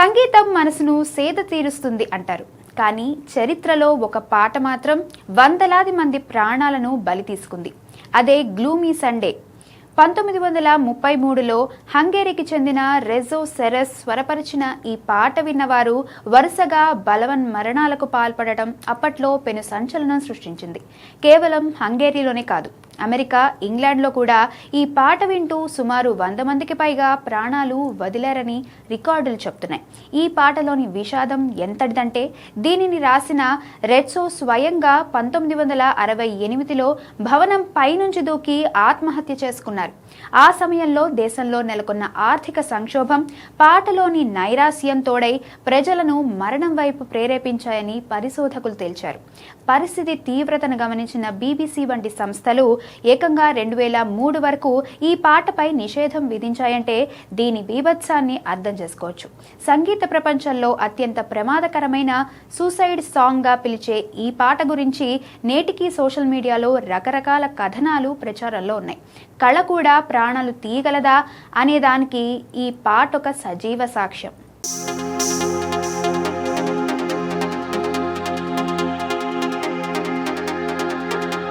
సంగీతం మనసును సేద తీరుస్తుంది అంటారు. కానీ చరిత్రలో ఒక పాట మాత్రం వందలాది మంది ప్రాణాలను బలి తీసుకుంది. అదే గ్లూమీ సండే. 1933లో హంగేరీకి చెందిన రెజో సెరెస్ స్వరపరిచిన ఈ పాట విన్నవారు వరుసగా బలవన్ మరణాలకు పాల్పడటం అప్పట్లో పెను సంచలనం సృష్టించింది. కేవలం హంగేరీలోనే కాదు, అమెరికా, ఇంగ్లాండ్లో కూడా ఈ పాట వింటూ సుమారు 100 మందికి పైగా ప్రాణాలు వదిలారని రికార్డులు చెప్తున్నాయి. ఈ పాటలోని విషాదం ఎంతటిదంటే దీనిని రాసిన రెట్సో స్వయంగా 1968లో భవనం పైనుంచి దూకి ఆత్మహత్య చేసుకున్నారు. ఆ సమయంలో దేశంలో నెలకొన్న ఆర్థిక సంక్షోభం, పాటలోని నైరాస్యం తోడై ప్రజలను మరణం వైపు ప్రేరేపించాయని పరిశోధకులు తేల్చారు. పరిస్థితి తీవ్రతను గమనించిన BBC వంటి సంస్థలు ఏకంగా 2003 వరకు ఈ పాటపై నిషేధం విధించాయంటే దీని బీభత్సాన్ని అర్థం చేసుకోవచ్చు. సంగీత ప్రపంచంలో అత్యంత ప్రమాదకరమైన సూసైడ్ సాంగ్గా పిలిచే ఈ పాట గురించి నేటికీ సోషల్ మీడియాలో రకరకాల కథనాలు ప్రచారంలో ఉన్నాయి. కళ కూడా ప్రాణాలు తీయగలదా అనేదానికి ఈ పాట ఒక సజీవ సాక్ష్యం.